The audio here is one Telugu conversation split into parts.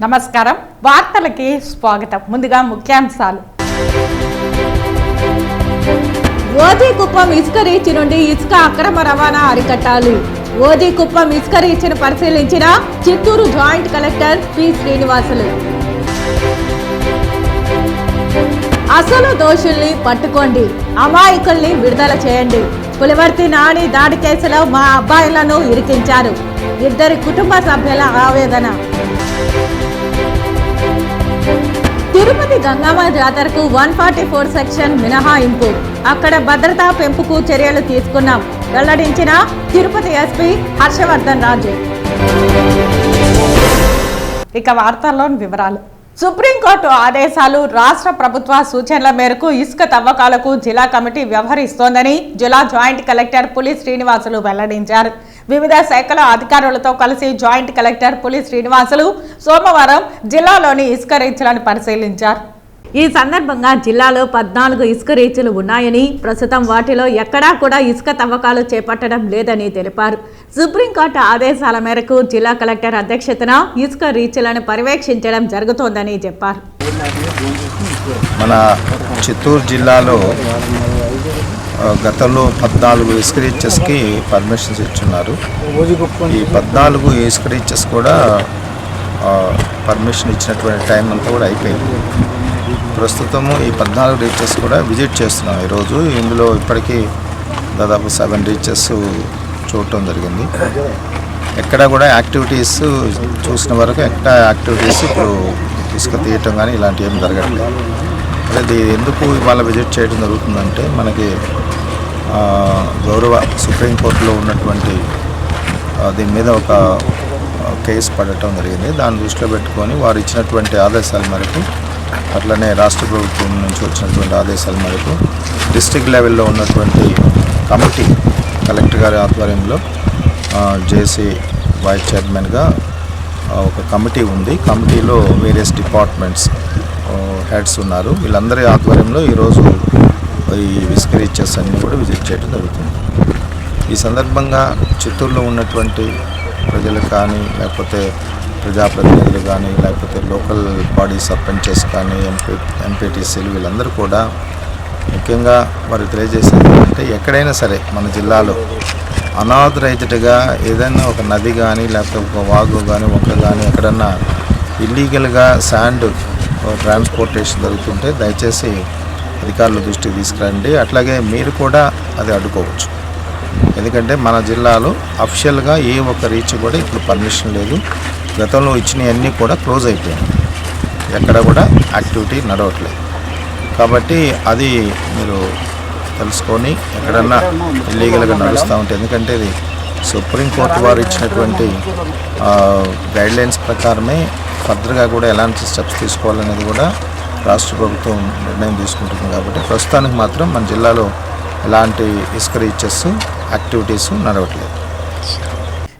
నమస్కారం వార్తలకి స్వాగతం ముందుగా ముఖ్యాంశాలు ఓదీకుప్పం ఇసుక రీచ్ నుండి ఇసుక అక్రమ రవాణా అరికట్టాలి ఓదీకుప్పం ఇసుక రీచ్ను పరిశీలించిన Chittoor joint collector P Srinivasulu అసలు దోషుల్ని పట్టుకోండి అమాయకుల్ని విడుదల చేయండి పులివర్తి నాని దాడి కేసులో మా అబ్బాయిలను ఇరికించారు ఇద్దరి కుటుంబ సభ్యుల ఆవేదన తిరుపతి గంగమ్మ జాతరకు 144 సెక్షన్ మినహాయింపు అక్కడ భద్రతా పెంపుకు చర్యలు తీసుకున్నాం వెల్లడించిన తిరుపతి ఎస్పీ హర్షవర్ధన్ రాజు. ఇక వార్తల్లోని వివరాలు. సుప్రీంకోర్టు ఆదేశాలు రాష్ట్ర ప్రభుత్వ సూచనల మేరకు ఇసుక తవ్వకాలకు జిల్లా కమిటీ వ్యవహరిస్తోందని జిల్లా జాయింట్ కలెక్టర్ పులి శ్రీనివాసులు వెల్లడించారు. వివిధ శాఖల అధికారులతో కలిసి జాయింట్ కలెక్టర్ పులి శ్రీనివాసులు సోమవారం జిల్లాలోని ఇసుక రీచ్లను పరిశీలించారు. ఈ సందర్భంగా జిల్లాలో 14 ఇసుక రీచ్లు ఉన్నాయని ప్రస్తుతం వాటిలో ఎక్కడా కూడా ఇసుక తవ్వకాలు చేపట్టడం లేదని తెలిపారు. సుప్రీంకోర్టు ఆదేశాల మేరకు జిల్లా కలెక్టర్ అధ్యక్షతన ఇసుక రీచ్లను పర్యవేక్షించడం జరుగుతోందని చెప్పారు. మన చిత్తూరు జిల్లాలో గతంలో 14 ఇసుక రీచెస్కి పర్మిషన్స్ ఇచ్చున్నారు. ఈ 14 ఇసుక రీచెస్ కూడా పర్మిషన్ ఇచ్చినటువంటి టైం అంతా కూడా అయిపోయింది. ప్రస్తుతము ఈ 14 రీచెస్ కూడా విజిట్ చేస్తున్నాం ఈరోజు. ఇందులో ఇప్పటికీ దాదాపు 7 రీచెస్ చూడటం జరిగింది. ఎక్కడ కూడా యాక్టివిటీస్ చూసిన వరకు ఎక్కడ యాక్టివిటీస్ ఇప్పుడు ఇసుక తీయటం కానీ ఇలాంటివి ఏమి జరగట్లేదు. అది ఎందుకు ఇవాళ విజిట్ చేయడం జరుగుతుందంటే మనకి గౌరవ సుప్రీంకోర్టులో ఉన్నటువంటి దీని మీద ఒక కేసు పడటం జరిగింది. దాన్ని దృష్టిలో పెట్టుకొని వారు ఇచ్చినటువంటి ఆదేశాల మేరకు అట్లనే రాష్ట్ర ప్రభుత్వం నుంచి వచ్చినటువంటి ఆదేశాల మేరకు డిస్ట్రిక్ట్ లెవెల్లో ఉన్నటువంటి కమిటీ కలెక్టర్ గారి ఆధ్వర్యంలో జేసీ వైస్ చైర్మన్గా ఒక కమిటీ ఉంది. కమిటీలో వేరియస్ డిపార్ట్మెంట్స్ హెడ్స్ ఉన్నారు. వీళ్ళందరి ఆధ్వర్యంలో ఈరోజు ఈ ఇసుక రీచెస్ అన్నీ కూడా విజిట్ చేయడం జరుగుతుంది. ఈ సందర్భంగా చిత్తూరులో ఉన్నటువంటి ప్రజలు కానీ లేకపోతే ప్రజాప్రతినిధులు కానీ లేకపోతే లోకల్ బాడీ సర్పంచెస్ కానీ ఎంపీటీసీలు వీళ్ళందరూ కూడా ముఖ్యంగా వారు తెలియజేసేది అంటే ఎక్కడైనా సరే మన జిల్లాలో అనాథరైజ్డ్గా ఏదైనా ఒక నది కానీ లేకపోతే ఒక వాగు కానీ ఒక కానీ ఎక్కడన్నా ఇల్లీగల్గా శాండ్ ట్రాన్స్పోర్టేషన్ జరుగుతుంటే దయచేసి అధికారుల దృష్టికి తీసుకురండి. అట్లాగే మీరు కూడా అది అడ్డుకోవచ్చు. ఎందుకంటే మన జిల్లాలో అఫిషియల్గా ఏ ఒక్క రీచ్ కూడా ఇప్పుడు పర్మిషన్ లేదు. గతంలో ఇచ్చినవన్నీ కూడా క్లోజ్ అయిపోయాయి. ఎక్కడ కూడా యాక్టివిటీ నడవట్లేదు. కాబట్టి అది మీరు తెలుసుకొని ఎక్కడన్నా ఇల్లీగల్గా నడుస్తూ ఉంటే, ఎందుకంటే ఇది సుప్రీంకోర్టు వారు ఇచ్చినటువంటి గైడ్లైన్స్ ప్రకారమే ఫర్దర్గా కూడా ఎలాంటి స్టెప్స్ తీసుకోవాలనేది కూడా రాష్ట్ర ప్రభుత్వం నిర్ణయం తీసుకుంటుంది. కాబట్టి ప్రస్తుతానికి మాత్రం మన జిల్లాలో ఎలాంటి ఇసుక రీచెస్ యాక్టివిటీస్ నడవట్లేదు.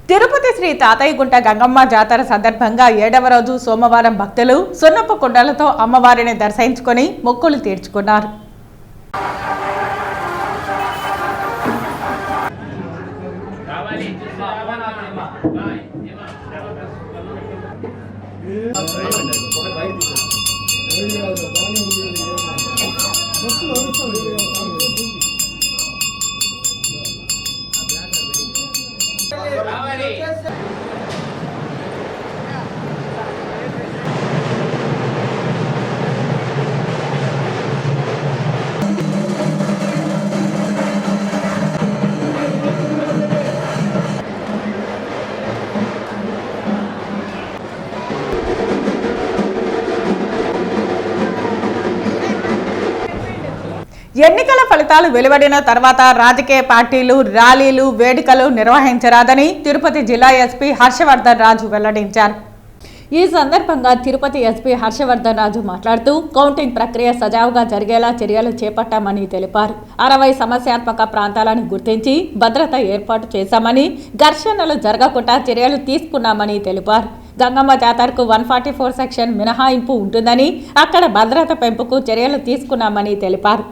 తిరుపతి శ్రీ తాతయ్యగుంట గంగమ్మ జాతర సందర్భంగా 7వ రోజు సోమవారం భక్తులు సున్నపు కుండలతో అమ్మవారిని దర్శించుకొని మొక్కులు తీర్చుకున్నారు. ఎన్నికల ఫలితాలు వెలువడిన తర్వాత రాజకీయ పార్టీలు ర్యాలీలు వేడుకలు నిర్వహించరాదని తిరుపతి జిల్లా ఎస్పీ హర్షవర్ధన్ రాజు వెల్లడించారు. ఈ సందర్భంగా తిరుపతి ఎస్పీ హర్షవర్ధన్ రాజు మాట్లాడుతూ కౌంటింగ్ ప్రక్రియ సజావుగా జరిగేలా చర్యలు చేపట్టామని తెలిపారు. 60 సమస్యాత్మక ప్రాంతాలను గుర్తించి భద్రత ఏర్పాటు చేశామని, ఘర్షణలు జరగకుండా చర్యలు తీసుకున్నామని తెలిపారు. గంగమ్మ జాతరకు 144 సెక్షన్ మినహాయింపు ఉంటుందని, అక్కడ భద్రత పెంపుకు చర్యలు తీసుకున్నామని తెలిపారు.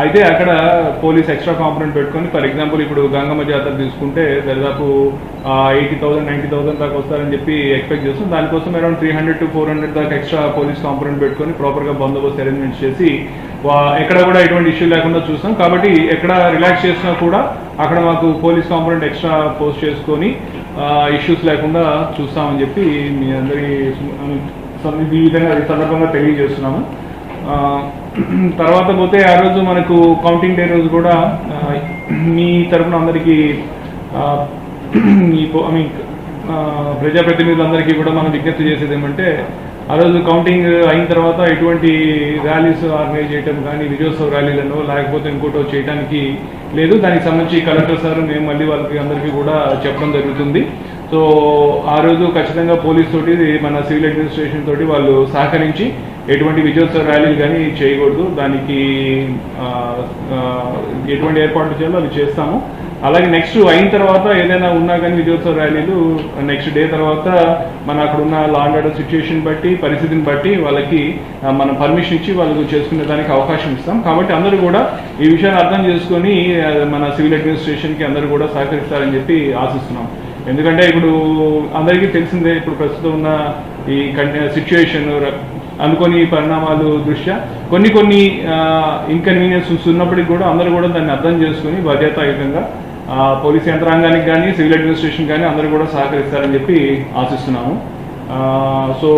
అయితే అక్కడ పోలీస్ ఎక్స్ట్రా కాంపనెంట్ పెట్టుకొని, ఫర్ ఎగ్జాంపుల్ ఇప్పుడు గంగమ్మ జాతర తీసుకుంటే దాదాపు 80,000 90,000 దాకా వస్తారని చెప్పి ఎక్స్పెక్ట్ చేస్తాం. దానికోసం అరౌండ్ 300 to 400 దాకా ఎక్స్ట్రా పోలీస్ కాంపనెంట్ పెట్టుకొని ప్రాపర్గా బందోబస్తు అరేంజ్మెంట్స్ చేసి ఎక్కడ కూడా ఎటువంటి ఇష్యూ లేకుండా చూస్తాం. కాబట్టి ఎక్కడ రిలాక్స్ చేసినా కూడా అక్కడ మాకు పోలీస్ కాంపనెంట్ ఎక్స్ట్రా పోస్ట్ చేసుకొని ఇష్యూస్ లేకుండా చూస్తామని చెప్పి మీ అందరి ఈ విధంగా ఈ సందర్భంగా తెలియజేస్తున్నాము. తర్వాత పోతే ఆ రోజు మనకు కౌంటింగ్ డే రోజు కూడా మీ తరఫున అందరికీ ప్రజాప్రతినిధులందరికీ కూడా మనం విజ్ఞప్తి చేసేది ఏమంటే, ఆ రోజు కౌంటింగ్ అయిన తర్వాత ఎటువంటి ర్యాలీస్ ఆర్గనైజ్ చేయడం కానీ, విజయోత్సవ ర్యాలీలను లేకపోతే ఇంకోటో చేయడానికి లేదు. దానికి సంబంధించి కలెక్టర్ సార్ మేము మళ్ళీ వాళ్ళకి అందరికీ కూడా చెప్పడం జరుగుతుంది. సో ఆ రోజు ఖచ్చితంగా పోలీస్ తోటి మన సివిల్ అడ్మినిస్ట్రేషన్ తోటి వాళ్ళు సహకరించి ఎటువంటి విజయోత్సవ ర్యాలీలు కానీ చేయకూడదు. దానికి ఎటువంటి ఏర్పాట్లు చేయాలో అవి చేస్తాము. అలాగే నెక్స్ట్ అయిన తర్వాత ఏదైనా ఉన్నా కానీ విజయోత్సవ ర్యాలీలు నెక్స్ట్ డే తర్వాత మన అక్కడ ఉన్న లా అండ్ ఆర్డర్ సిచ్యుయేషన్ బట్టి, పరిస్థితిని బట్టి వాళ్ళకి మనం పర్మిషన్ ఇచ్చి వాళ్ళకు చేసుకునే దానికి అవకాశం ఇస్తాం. కాబట్టి అందరూ కూడా ఈ విషయాన్ని అర్థం చేసుకొని మన సివిల్ అడ్మినిస్ట్రేషన్కి అందరూ కూడా సహకరిస్తారని చెప్పి ఆశిస్తున్నాం. ఎందుకంటే ఇప్పుడు అందరికీ తెలిసిందే, ఇప్పుడు ప్రస్తుతం ఉన్న ఈ సిచ్యుయేషన్ అనుకోని పరిణామాలు దృష్ట్యా కొన్ని ఇన్కన్వీనియన్స్ ఉన్నప్పటికీ కూడా అందరూ కూడా దాన్ని అర్థం చేసుకుని బాధ్యతాయుతంగా పోలీస్ యంత్రాంగానికి కానీ, సివిల్ అడ్మినిస్ట్రేషన్ కానీ అందరూ కూడా సహకరిస్తారని చెప్పి ఆశిస్తున్నాము. సో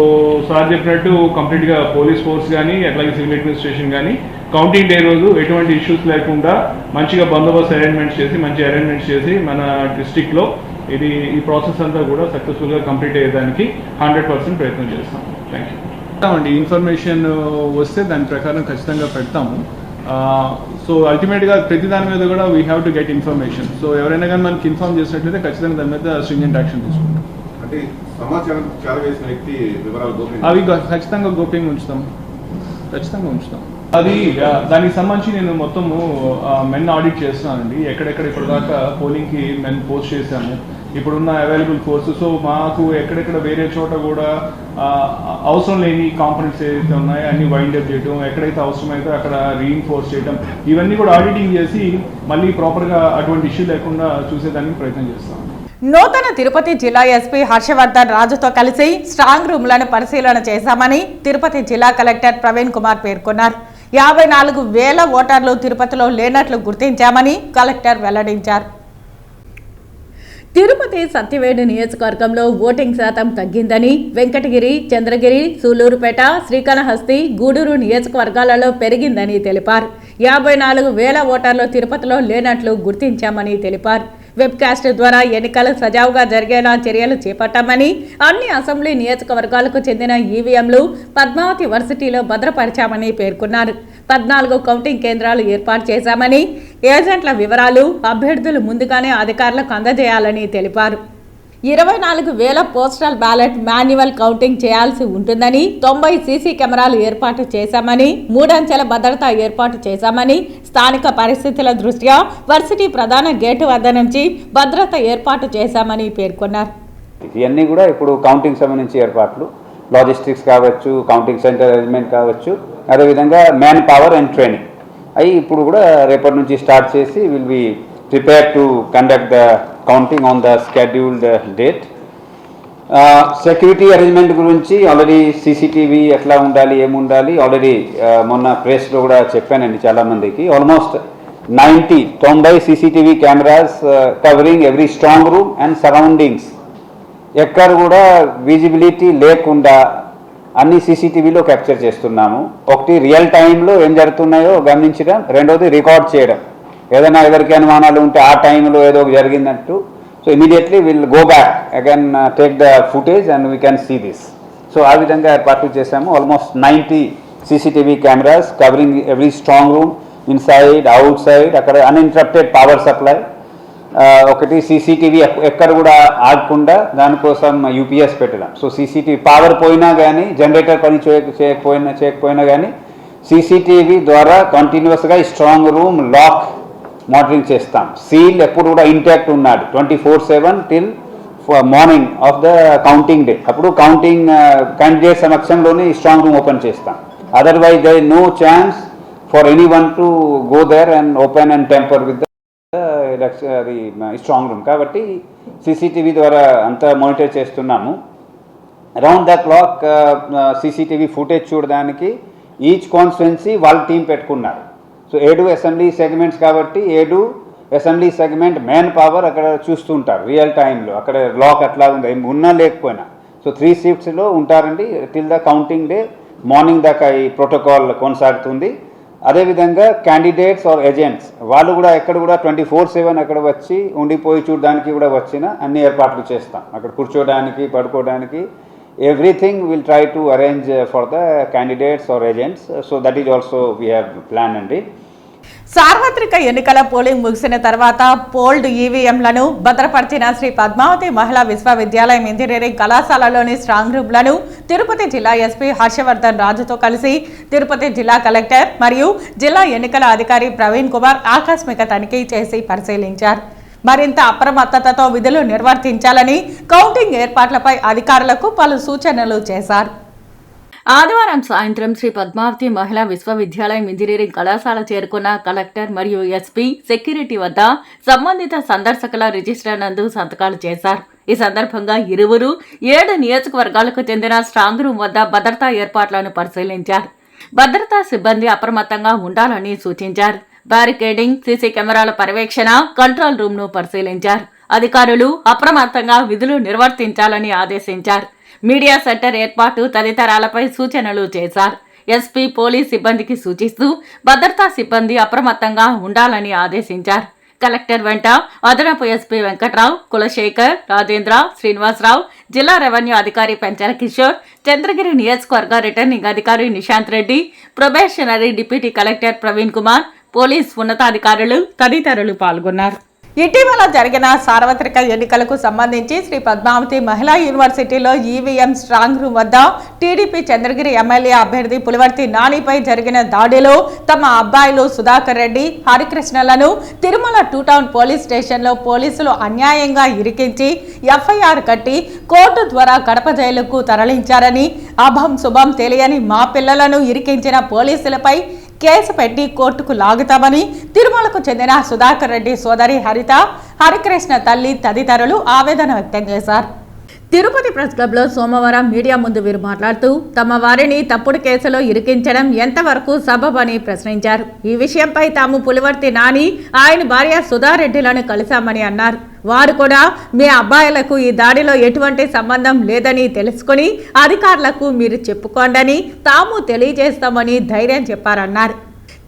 సార్ చెప్పినట్టు కంప్లీట్గా పోలీస్ ఫోర్స్ కానీ, అట్లాగే సివిల్ అడ్మినిస్ట్రేషన్ కానీ కౌంటింగ్ డే రోజు ఎటువంటి ఇష్యూస్ లేకుండా మంచిగా బందోబస్తు అరేంజ్మెంట్స్ చేసి మన డిస్ట్రిక్ట్లో ఈ ప్రాసెస్ అంతా కూడా సక్సెస్ఫుల్గా కంప్లీట్ అయ్యేదానికి 100% ప్రయత్నం చేస్తాం. థ్యాంక్ యూ అండి. ఇన్ఫర్మేషన్ వస్తే దాని ప్రకారం ఖచ్చితంగా పెడతాము. సో అల్టిమేట్గా ప్రతి దాని మీద కూడా we have to get information. So ఎవరైనా కానీ మనకి ఇన్ఫార్మ్ చేసినట్లయితే ఖచ్చితంగా దాని మీద స్ట్రింజెంట్ యాక్షన్ తీసుకుంటాం. అంటే సమాచారం చేరవేసిన వ్యక్తి వివరాలు అవి ఖచ్చితంగా గోప్యంగా ఉంచుతాం. అది దానికి సంబంధించి నేను మొత్తము మెన్ ఆడిట్ చేస్తున్నానండి. ఎక్కడెక్కడ ఇప్పటిదాకా పోలింగ్కి మెన్ పోస్ట్ చేశాము, ఇప్పుడున్న అవైలబుల్ ఫోర్స్. సో మాకు ఎక్కడెక్కడ వేరే చోట కూడా అవసరం లేని కాంపనెంట్స్ ఏదైతే ఉన్నాయో అన్ని వైండ్ అప్ చేయడం, ఎక్కడైతే అవసరమైతే అక్కడ రీఇన్ఫోర్స్ చేయడం, ఇవన్నీ కూడా ఆడిటింగ్ చేసి మళ్ళీ ప్రాపర్గా అటువంటి ఇష్యూ లేకుండా చూసేదానికి ప్రయత్నం చేస్తాం. నూతన తిరుపతి జిల్లా ఎస్పీ హర్షవర్ధన్ రాజుతో కలిసి స్ట్రాంగ్ రూమ్లను పరిశీలన చేశామని తిరుపతి జిల్లా కలెక్టర్ ప్రవీణ్ కుమార్ పేర్కొన్నారు. 54,000 ఓటర్లు తిరుపతిలో లేనట్లు గుర్తించామని కలెక్టర్ వెల్లడించారు. తిరుపతి సత్యవేడు నియోజకవర్గంలో ఓటింగ్ శాతం తగ్గిందని, వెంకటగిరి, చంద్రగిరి, సూలూరుపేట, శ్రీకాళహస్తి, గూడూరు నియోజకవర్గాలలో పెరిగిందని తెలిపారు. 54,000 ఓటర్లు తిరుపతిలో లేనట్లు గుర్తించామని తెలిపారు. వెబ్కాస్ట్ ద్వారా ఎన్నికలు సజావుగా జరిగేలా చర్యలు చేపట్టామని, అన్ని అసెంబ్లీ నియోజకవర్గాలకు చెందిన ఈవీఎంలు పద్మావతి వర్సిటీలో భద్రపరిచామని పేర్కొన్నారు. 14 కౌంటింగ్ కేంద్రాలు ఏర్పాటు చేశామని, ఏజెంట్ల వివరాలు అభ్యర్థులు ముందుగానే అధికారులకు అందజేయాలని తెలిపారు. 24,000 పోస్టల్ బ్యాలెట్ మాన్యువల్ కౌంటింగ్ చేయాల్సి ఉంటుందని, 90 సీసీ కెమెరాలు ఏర్పాటు చేశామని, 3 అంచెల భద్రత ఏర్పాటు చేశామని, స్థానిక పరిస్థితుల దృష్ట్యా వర్సిటీ ప్రధాన గేటు వద్ద నుంచి భద్రత ఏర్పాటు చేశామని పేర్కొన్నారు. ఇవన్నీ కూడా ఇప్పుడు కౌంటింగ్ సంబంధించి ఏర్పాట్లు, లాజిస్టిక్స్ కావచ్చు, కౌంటింగ్ సెంటర్ అరేంజ్మెంట్ కావచ్చు, అదేవిధంగా మ్యాన్ పవర్ అండ్ ట్రైనింగ్ అవి ఇప్పుడు కూడా రేపటి నుంచి స్టార్ట్ చేసి will be prepare to conduct the counting on the scheduled date. Security arrangement గురించి ఆల్రెడీ సీసీటీవీ ఎట్లా ఉండాలి, ఏముండాలి ఆల్రెడీ మొన్న ప్రెస్లో కూడా చెప్పానండి చాలామందికి. Almost 90 CCTV cameras covering every strong room and surroundings. ఎక్కడ కూడా విజిబిలిటీ లేకుండా అన్ని సీసీటీవీలో క్యాప్చర్ చేస్తున్నాము. ఒకటి రియల్ టైంలో ఏం జరుగుతున్నాయో గమనించడం, రెండోది రికార్డ్ చేయడం. ఏదైనా ఎవరికి అనుమానాలు ఉంటే ఆ టైంలో ఏదో జరిగిందంటూ, so immediately will go back again take the footage and we can see this. So ఆ విధంగా ఏర్పాట్లు చేశాము. Almost 90 CCTV cameras covering every strong room, inside, outside, అక్కడ అన్ఇంటరప్టెడ్ పవర్ సప్లై. ఒకటి సీసీటీవీ ఎక్కడ కూడా ఆగకుండా దానికోసం యూపీఎస్ పెట్టడం. సో సీసీటీవీ పవర్ పోయినా కానీ, జనరేటర్ పని చేయకపోయినా కానీ సీసీటీవీ ద్వారా కంటిన్యూస్గా ఈ స్ట్రాంగ్ రూమ్ లాక్ మానిటరింగ్ చేస్తాం. సీల్ ఎప్పుడు కూడా ఇంటాక్ట్ ఉన్నాడు 24/7 till morning of the counting day. అప్పుడు కౌంటింగ్ క్యాండిడేట్ సమక్షంలోనే ఈ స్ట్రాంగ్ రూమ్ ఓపెన్ చేస్తాం. Otherwise they know chance for anyone to go there and open and tamper with the strong room. కాబట్టి సీసీటీవీ ద్వారా అంతా మానిటర్ చేస్తున్నాము. Around the clock CCTV footage చూడడానికి ఈచ్ కాన్స్టిట్యున్సీ వాళ్ళ టీం పెట్టుకున్నారు. సో 7 అసెంబ్లీ సెగ్మెంట్స్ కాబట్టి 7 అసెంబ్లీ సెగ్మెంట్ మ్యాన్ పవర్ అక్కడ చూస్తుంటారు రియల్ టైంలో. అక్కడ లాక్ అట్లా ఉంది ఉన్నా లేకపోయినా. సో 3 షిఫ్ట్స్లో ఉంటారండి till the counting day. Morning దాకా ఈ ప్రోటోకాల్ కొనసాగుతుంది. అదేవిధంగా క్యాండిడేట్స్ ఆర్ ఏజెంట్స్ వాళ్ళు కూడా ఎక్కడ కూడా 24/7 అక్కడ వచ్చి ఉండిపోయి చూడడానికి కూడా వచ్చిన అన్ని ఏర్పాట్లు చేస్తాం. అక్కడ కూర్చోడానికి పడుకోవడానికి everything will try to arrange for the candidates or agents. So that is also we have plan అండి. సార్వత్రిక ఎన్నికల పోలింగ్ ముగిసిన తర్వాత పోల్డ్ ఈవీఎంలను భద్రపరిచిన శ్రీ పద్మావతి మహిళా విశ్వవిద్యాలయం ఇంజనీరింగ్ కళాశాలలోని స్ట్రాంగ్ రూమ్లను తిరుపతి జిల్లా ఎస్పీ హర్షవర్ధన్ రాజుతో కలిసి తిరుపతి జిల్లా కలెక్టర్ మరియు జిల్లా ఎన్నికల అధికారి ప్రవీణ్ కుమార్ ఆకస్మిక తనిఖీ చేసి పరిశీలించారు. మరింత అప్రమత్తతతో విధులు నిర్వర్తించాలని కౌంటింగ్ ఏర్పాట్లపై అధికారులకు పలు సూచనలు చేశారు. ఆదివారం సాయంత్రం శ్రీ పద్మావతి మహిళా విశ్వవిద్యాలయం ఇంజనీరింగ్ కళాశాల చేరుకున్న కలెక్టర్ మరియు ఎస్పీ సెక్యూరిటీ వద్ద సంబంధిత సందర్శకుల రిజిస్టర్ నందు సంతకాలు చేశారు. ఈ సందర్భంగా ఇరువురు 7 నియోజకవర్గాలకు చెందిన స్ట్రాంగ్ రూమ్ వద్ద భద్రతా ఏర్పాట్లను పరిశీలించారు. భద్రతా సిబ్బంది అప్రమత్తంగా ఉండాలని సూచించారు. బ్యారికేడింగ్, సీసీ కెమెరాల పర్యవేక్షణ, కంట్రోల్ రూమ్ ను పరిశీలించారు. అధికారులు అప్రమత్తంగా విధులు నిర్వర్తించాలని ఆదేశించారు. మీడియా సెంటర్ ఏర్పాటు తదితరాలపై సూచనలు చేశారు. ఎస్పీ పోలీస్ సిబ్బందికి సూచిస్తూ భద్రతా సిబ్బంది అప్రమత్తంగా ఉండాలని ఆదేశించారు. కలెక్టర్ వెంట అదనపు ఎస్పీ వెంకట్రావు, కులశేఖర్, రాజేంద్ర, శ్రీనివాసరావు, జిల్లా రెవెన్యూ అధికారి పెంచల కిషోర్, చంద్రగిరి నియోజకవర్గ రిటర్నింగ్ అధికారి Nishant Reddy, probationary deputy collector Praveen Kumar, police ఉన్నతాధికారులు తదితరులు పాల్గొన్నారు. ఇటీవల జరిగిన సార్వత్రిక ఎన్నికలకు సంబంధించి శ్రీ పద్మావతి మహిళా యూనివర్సిటీలో ఈవీఎం స్ట్రాంగ్ రూమ్ వద్ద టీడీపీ చంద్రగిరి ఎమ్మెల్యే అభ్యర్థి పులివర్తి నానిపై జరిగిన దాడిలో తమ అబ్బాయిలు సుధాకర్ రెడ్డి, హరికృష్ణలను తిరుమల 2 టౌన్ పోలీస్ స్టేషన్లో పోలీసులు అన్యాయంగా ఇరికించి ఎఫ్ఐఆర్ కట్టి కోర్టు ద్వారా కడప జైలుకు తరలించారని, అభం శుభం తెలియని మా పిల్లలను ఇరికించిన పోలీసులపై కేసు పెట్టి కోర్టుకు లాగుతామని తిరుమలకు చెందిన సుధాకర్ రెడ్డి సోదరి హరిత, హరికృష్ణ తల్లి తదితరులు ఆవేదన వ్యక్తం చేశారు. తిరుపతి ప్రెస్ క్లబ్లో సోమవారం మీడియా ముందు వీరు మాట్లాడుతూ తమ వారిని తప్పుడు కేసులో ఇరికించడం ఎంతవరకు సబబని ప్రశ్నించారు. ఈ విషయంపై తాము పులివర్తి నాని, ఆయన భార్య సుధారెడ్డిలను కలిశామని అన్నారు. వారు కూడా మీ అబ్బాయిలకు ఈ దాడిలో ఎటువంటి సంబంధం లేదని తెలుసుకుని అధికారులకు మీరు చెప్పుకోండని తాము తెలియజేస్తామని ధైర్యం చెప్పారన్నారు.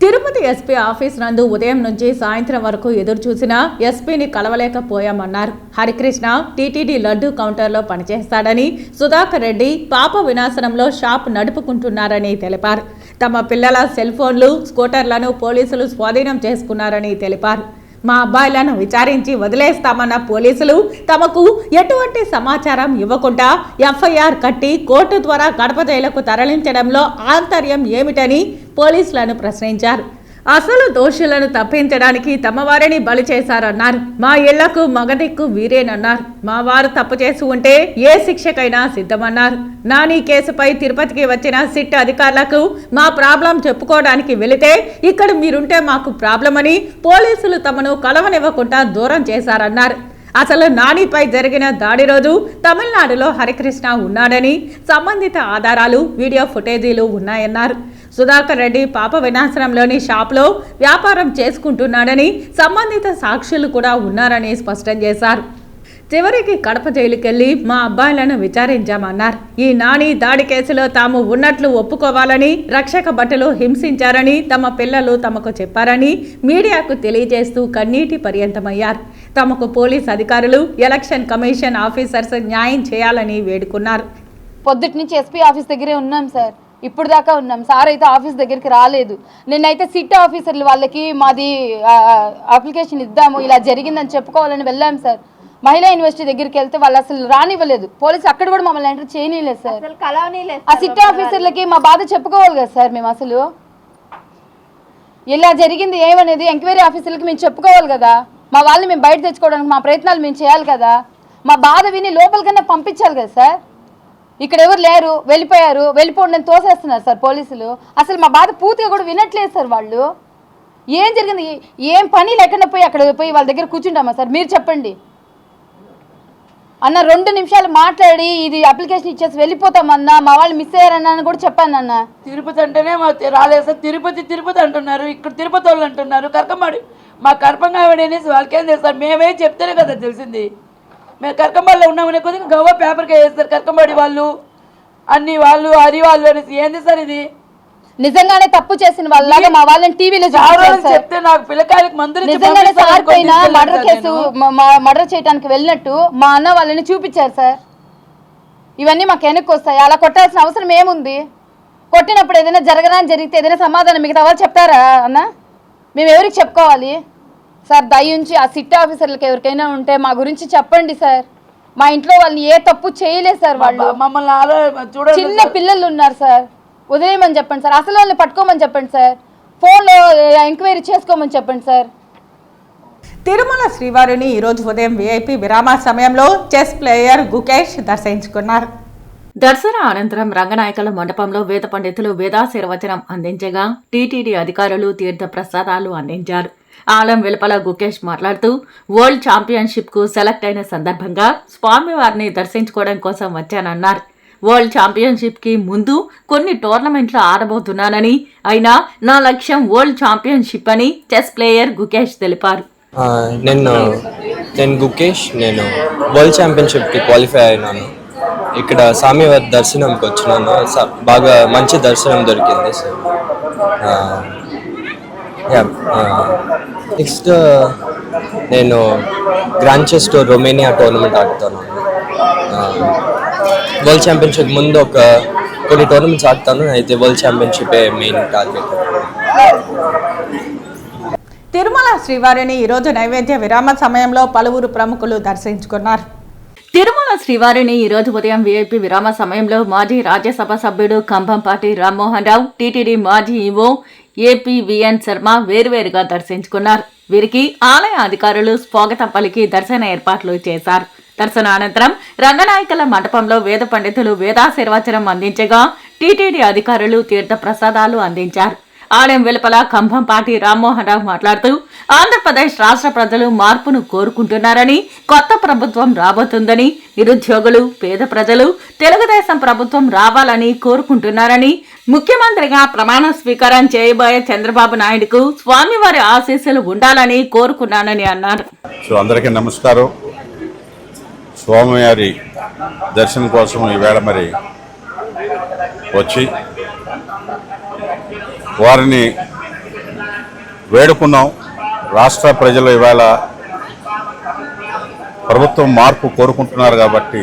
తిరుపతి ఎస్పీ ఆఫీస్ నందు ఉదయం నుంచి సాయంత్రం వరకు ఎదురు చూసినా ఎస్పీని కలవలేకపోయామన్నారు. హరికృష్ణ టీటీడీ లడ్డు కౌంటర్లో పనిచేస్తాడని, సుధాకర్ రెడ్డి పాప వినాశనంలో షాప్ నడుపుకుంటున్నారని తెలిపారు. తమ పిల్లల సెల్ ఫోన్లు, స్కూటర్లను పోలీసులు స్వాధీనం చేసుకున్నారని తెలిపారు. మా అబ్బాయిలను విచారించి వదిలేస్తామన్న పోలీసులు తమకు ఎటువంటి సమాచారం ఇవ్వకుండా ఎఫ్ఐఆర్ కట్టి కోర్టు ద్వారా కడప జైలుకు తరలించడంలో ఆంతర్యం ఏమిటని పోలీసులను ప్రశ్నించారు. అసలు దోషులను తప్పించడానికి తమ వారిని బలి చేశారన్నారు. మా ఇళ్లకు మగదిక్కు వీరేనన్నారు. మా వారు తప్పు చేసి ఉంటే ఏ శిక్షకైనా సిద్ధమన్నారు. నాని కేసుపై తిరుపతికి వచ్చిన సిట్ అధికారులకు మా ప్రాబ్లం చెప్పుకోవడానికి వెళితే ఇక్కడ మీరుంటే మాకు ప్రాబ్లం అని పోలీసులు తమను కలవనివ్వకుండా దూరం చేశారన్నారు. అసలు నానిపై జరిగిన దాడి రోజు తమిళనాడులో హరికృష్ణ ఉన్నాడని, సంబంధిత ఆధారాలు, వీడియో ఫుటేజీలు ఉన్నాయన్నారు. సుధాకర్ రెడ్డి పాప వినాశనంలోని షాప్లో వ్యాపారం చేసుకుంటున్నాడని, సంబంధిత సాక్షులు కూడా ఉన్నారని స్పష్టం చేశారు. చివరికి కడప జైలుకెళ్లి మా అబ్బాయిలను విచారించామన్నారు. ఈ నాని దాడి కేసులో తాము ఉన్నట్లు ఒప్పుకోవాలని, రక్షక భటులు హింసించారని తమ పిల్లలు తమకు చెప్పారని మీడియాకు తెలియజేస్తూ కన్నీటి పర్యంతమయ్యారు. తమకు పోలీస్ అధికారులు, ఎలక్షన్ కమిషన్ ఆఫీసర్స్ న్యాయం చేయాలని వేడుకున్నారు. పొద్దుటి నుంచి ఎస్పీ ఆఫీస్ దగ్గరే ఉన్నాం సార్, ఇప్పుడు దాకా ఉన్నాం. సార్ అయితే ఆఫీస్ దగ్గరికి రాలేదు. నిన్నైతే సిట్ ఆఫీసర్లు వాళ్ళకి మాది అప్లికేషన్ ఇద్దాము, ఇలా జరిగిందని చెప్పుకోవాలని వెళ్ళాం సార్. మహిళా యూనివర్సిటీ దగ్గరికి వెళ్తే వాళ్ళు అసలు రానివ్వలేదు. పోలీసు అక్కడ కూడా మమ్మల్ని ఎంటర్ చేయనీలేదు సార్. ఆ సిట్ ఆఫీసర్లకి మా బాధ చెప్పుకోవాలి కదా సార్. మేము అసలు ఇలా జరిగింది ఏమనేది ఎంక్వైరీ ఆఫీసర్లకి మేము చెప్పుకోవాలి కదా. మా వాళ్ళని మేము బయట తెచ్చుకోవడానికి మా ప్రయత్నాలు మేము చేయాలి కదా. మా బాధ విని లోపలికన్నా పంపించాలి కదా సార్. ఇక్కడ ఎవరు లేరు, వెళ్ళిపోయారు, వెళ్ళిపోండి తోసేస్తున్నారు సార్ పోలీసులు. అసలు మా బాధ పూర్తిగా కూడా వినట్లేదు సార్. వాళ్ళు ఏం జరిగింది, ఏం పని లేకుండా పోయి అక్కడ పోయి వాళ్ళ దగ్గర కూర్చుంటామా సార్? మీరు చెప్పండి అన్న. 2 నిమిషాలు మాట్లాడి ఇది అప్లికేషన్ ఇచ్చేసి వెళ్ళిపోతామన్నా, మా వాళ్ళు మిస్ అయ్యారన్నా అని కూడా చెప్పాను అన్న. తిరుపతి అంటేనే రాలేదు సార్. తిరుపతి అంటున్నారు, ఇక్కడ తిరుపతి వాళ్ళు అంటున్నారు. కరకంబాడి మా కరపంగావిడ అనేసి వాళ్ళకేం చేస్తారు? మేమే చెప్తేనే కదా తెలిసింది. మేము కరకంబాడిలో ఉన్నామనే కొద్దిగా గవ్వ పేపర్గా వేస్తారు కరకంబాడి వాళ్ళు, అన్ని వాళ్ళు హరి వాళ్ళు అనేసి. ఏంది సార్ ఇది? నిజంగానే తప్పు చేసిన వాళ్ళలాగా మా వాళ్ళని టీవీలో చెప్తే నాకు పిల్లకాయలకు మందులు నిజంగానే సార్ పైన మర్డర్ కేసు మర్డర్ చేయడానికి వెళ్ళినట్టు మా అన్న వాళ్ళని చూపించారు సార్. ఇవన్నీ మాకు వెనక్కి వస్తాయి. అలా కొట్టాల్సిన అవసరం ఏముంది? కొట్టినప్పుడు ఏదైనా జరగడానికి జరిగితే ఏదైనా సమాధానం మిగతా వాళ్ళు చెప్తారా అన్న? మేము ఎవరికి చెప్పుకోవాలి సార్? దయించి ఆ సిట్ ఆఫీసర్లకు ఎవరికైనా ఉంటే మా గురించి చెప్పండి సార్. మా ఇంట్లో వాళ్ళని ఏ తప్పు చేయలేదు సార్. వాళ్ళు మమ్మల్ని చిన్న పిల్లలు ఉన్నారు సార్. ఉదయమని చెప్పండి సార్. అసలు వాళ్ళని పట్టుకోమని చెప్పండి సార్. ఫోన్లో ఎంక్వైరీ చేసుకోమని చెప్పండి సార్. తిరుమల శ్రీవారిని ఈరోజు ఉదయం విఐపి విరామ సమయంలో చెస్ ప్లేయర్ గుకేష్ దర్శించుకున్నారు. దర్శన అనంతరం రంగనాయకుల మండపంలో వేద పండితులు వేదాశీర్వచనం అందించగా టీటీడీ అధికారులు తీర్థ ప్రసాదాలు అందించారు. ఆలం వెలుపల గుకేష్ మాట్లాడుతూ వరల్డ్ ఛాంపియన్షిప్ కు సెలెక్ట్ అయిన సందర్భంగా స్వామివారిని దర్శించుకోవడం కోసం వచ్చానన్నారు. వరల్డ్ ఛాంపియన్షిప్ కి ముందు కొన్ని టోర్నమెంట్లు ఆడబోతున్నానని, అయినా నా లక్ష్యం వరల్డ్ ఛాంపియన్షిప్ అని చెస్ ప్లేయర్ గుకేష్ తెలిపారు. నేను గుకేష్, నేను వరల్డ్ ఛాంపియన్షిప్కి క్వాలిఫై అయినాను. ఇక్కడ స్వామివారి దర్శనంకి వచ్చినాను. బాగా మంచి దర్శనం దొరికింది సార్. నెక్స్ట్ నేను గ్రాండ్ చెస్ రొమేనియా టోర్నమెంట్ ఆడుతాను. వరల్డ్ ఛాంపియన్షిప్ ముందు కొన్ని టోర్నమెంట్స్ ఆడతాను. అయితే world championship main target. Tirumala శ్రీవారిని ఈరోజు నైవేద్య విరామ సమయంలో పలువురు ప్రముఖులు దర్శించుకున్నారు. తిరుమల శ్రీవారిని ఈరోజు ఉదయం వీఐపీ విరామ సమయంలో మాజీ రాజ్యసభ సభ్యుడు కంభంపాటి రామ్మోహన్ రావు, టీటీడీ మాజీ ఈవో ఏపీవీఎన్ శర్మ వేరువేరుగా దర్శించుకున్నారు. వీరికి ఆలయ అధికారులు స్వాగతం పలికి దర్శన ఏర్పాట్లు చేశారు. దర్శన అనంతరం రంగనాయకుల మండపంలో వేద పండితులు వేదాశీర్వచనం అందించగా టీటీడీ అధికారులు తీర్థ ప్రసాదాలు అందించారు. ఆలయం వెలుపల కంభంపాటి రామ్మోహన్ రావు మాట్లాడుతూ ఆంధ్రప్రదేశ్ రాష్ట్ర ప్రజలు మార్పును కోరుకుంటున్నారని, కొత్త ప్రభుత్వం రాబోతుందని, నిరుద్యోగులు, పేద ప్రజలు తెలుగుదేశం ప్రభుత్వం రావాలని కోరుకుంటున్నారని, ముఖ్యమంత్రిగా ప్రమాణ స్వీకారం చేయబోయే చంద్రబాబు నాయుడుకు స్వామివారి ఆశీస్సులు ఉండాలని కోరుకున్నానని అన్నారు. అందరికీ నమస్కారం. స్వామివారి దర్శనం కోసం ఈవేళ మరి వచ్చి వారిని వేడుకున్నాం. రాష్ట్ర ప్రజలు ఇవాళ ప్రభుత్వం మార్పు కోరుకుంటున్నారు కాబట్టి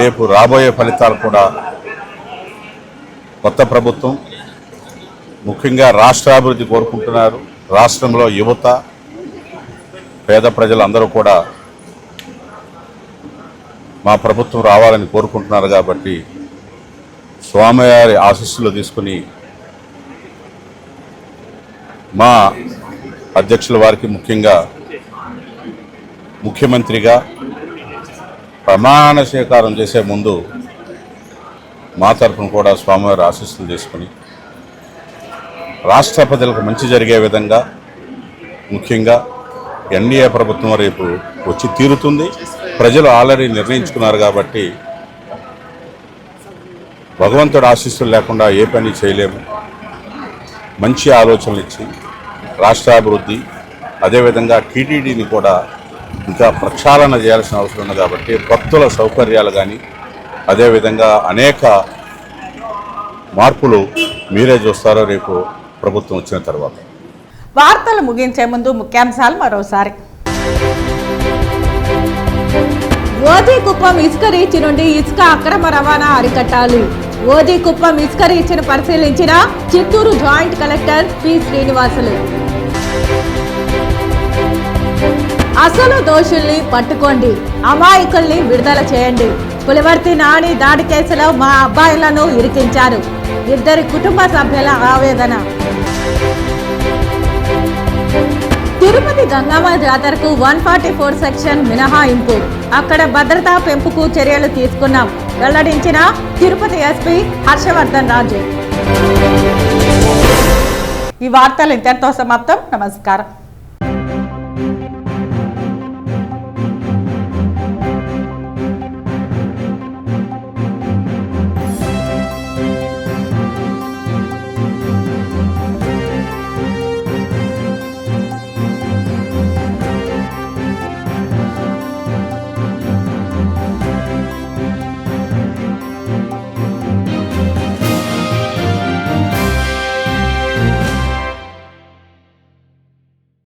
రేపు రాబోయే ఫలితాలు కూడా కొత్త ప్రభుత్వం, ముఖ్యంగా రాష్ట్రాభివృద్ధి కోరుకుంటున్నారు. రాష్ట్రంలో యువత, పేద ప్రజలు అందరూ కూడా మా ప్రభుత్వం రావాలని కోరుకుంటున్నారు కాబట్టి స్వామివారి ఆశీస్సులు తీసుకుని మా అధ్యక్షుల వారికి, ముఖ్యంగా ముఖ్యమంత్రిగా ప్రమాణ స్వీకారం చేసే ముందు మా తరఫున కూడా స్వామివారి ఆశీస్సులు తీసుకుని రాష్ట్ర ప్రజలకు మంచి జరిగే విధంగా, ముఖ్యంగా ఎన్డీఏ ప్రభుత్వం రేపు వచ్చి తీరుతుంది. ప్రజలు ఆల్రెడీ నిర్ణయించుకున్నారు కాబట్టి భగవంతుడి ఆశీస్సులు లేకుండా ఏ పని చేయలేము. మంచి ఆలోచనలు ఇచ్చి రాష్ట్రాభివృద్ధి, అదేవిధంగా టీటీడీని కూడా ఇంకా ప్రక్షాళన చేయాల్సిన అవసరం ఉంది కాబట్టి భక్తుల సౌకర్యాలు కానీ, అదేవిధంగా అనేక మార్పులు మీరే చూస్తారో రేపు ప్రభుత్వం వచ్చిన తర్వాత. వార్తలు ముగించే ముందు ముఖ్యాంశాలు మరోసారి. ఓజీకుప్పం ఇసుక రీచ్ నుండి ఇసుక అక్రమ రవాణా అరికట్టాలి. ఓజీకుప్పం ఇసుక రీచ్ను పరిశీలించిన Chittoor joint collector P Srinivasulu. అసలు దోషుల్ని పట్టుకోండి, అమాయకుల్ని విడుదల చేయండి. పులివర్తి నాని దాడి కేసులో మా అబ్బాయిలను ఇరికించారు. 2 కుటుంబ సభ్యుల ఆవేదన. తిరుపతి గంగమ్మ జాతరకు 144 సెక్షన్ మినహాయింపు, అక్కడ భద్రతా పెంపుకు చర్యలు తీసుకున్నాం వెల్లడించిన తిరుపతి ఎస్పీ హర్షవర్ధన్ రాజు. ఈ వార్తలు ఇంతటితో సమాప్తం. నమస్కారం.